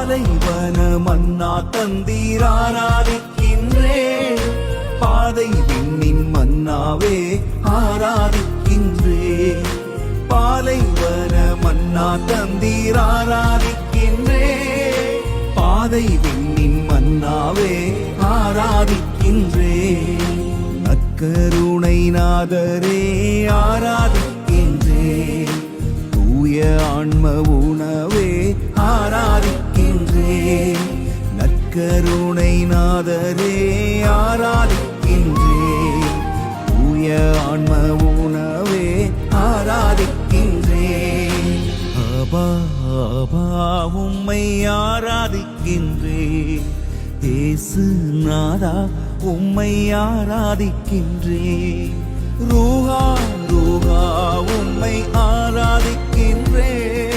பாலைவன மன்னா தந்தீர் ஆராதிக்கின்றேன். பாதை விண்ணின் மன்னாவே ஆராதிக்கின்றேன். பாலைவன மன்னா தந்தீர் ஆராதிக்கின்றேன். பாதை விண்ணின் மன்னாவே ஆராதிக்கின்றேன். நற்கருணை நாதரே ஆராதிக்கின்றேன். தூய ஆன்ம உணவே ஆராதிக்கின்றேன். நற்கருணை நாதரே ஆராதிக்கின்றேன். தூய ஆன்ம உணவே ஆராதிக்கின்றேன். அபா அபா உம்மை ஆராதிக்கின்றேன். இயேசு நாதா உம்மை ஆராதிக்கின்றேன். ரூஹா ரூஹா உம்மை ஆராதிக்கின்றேன்.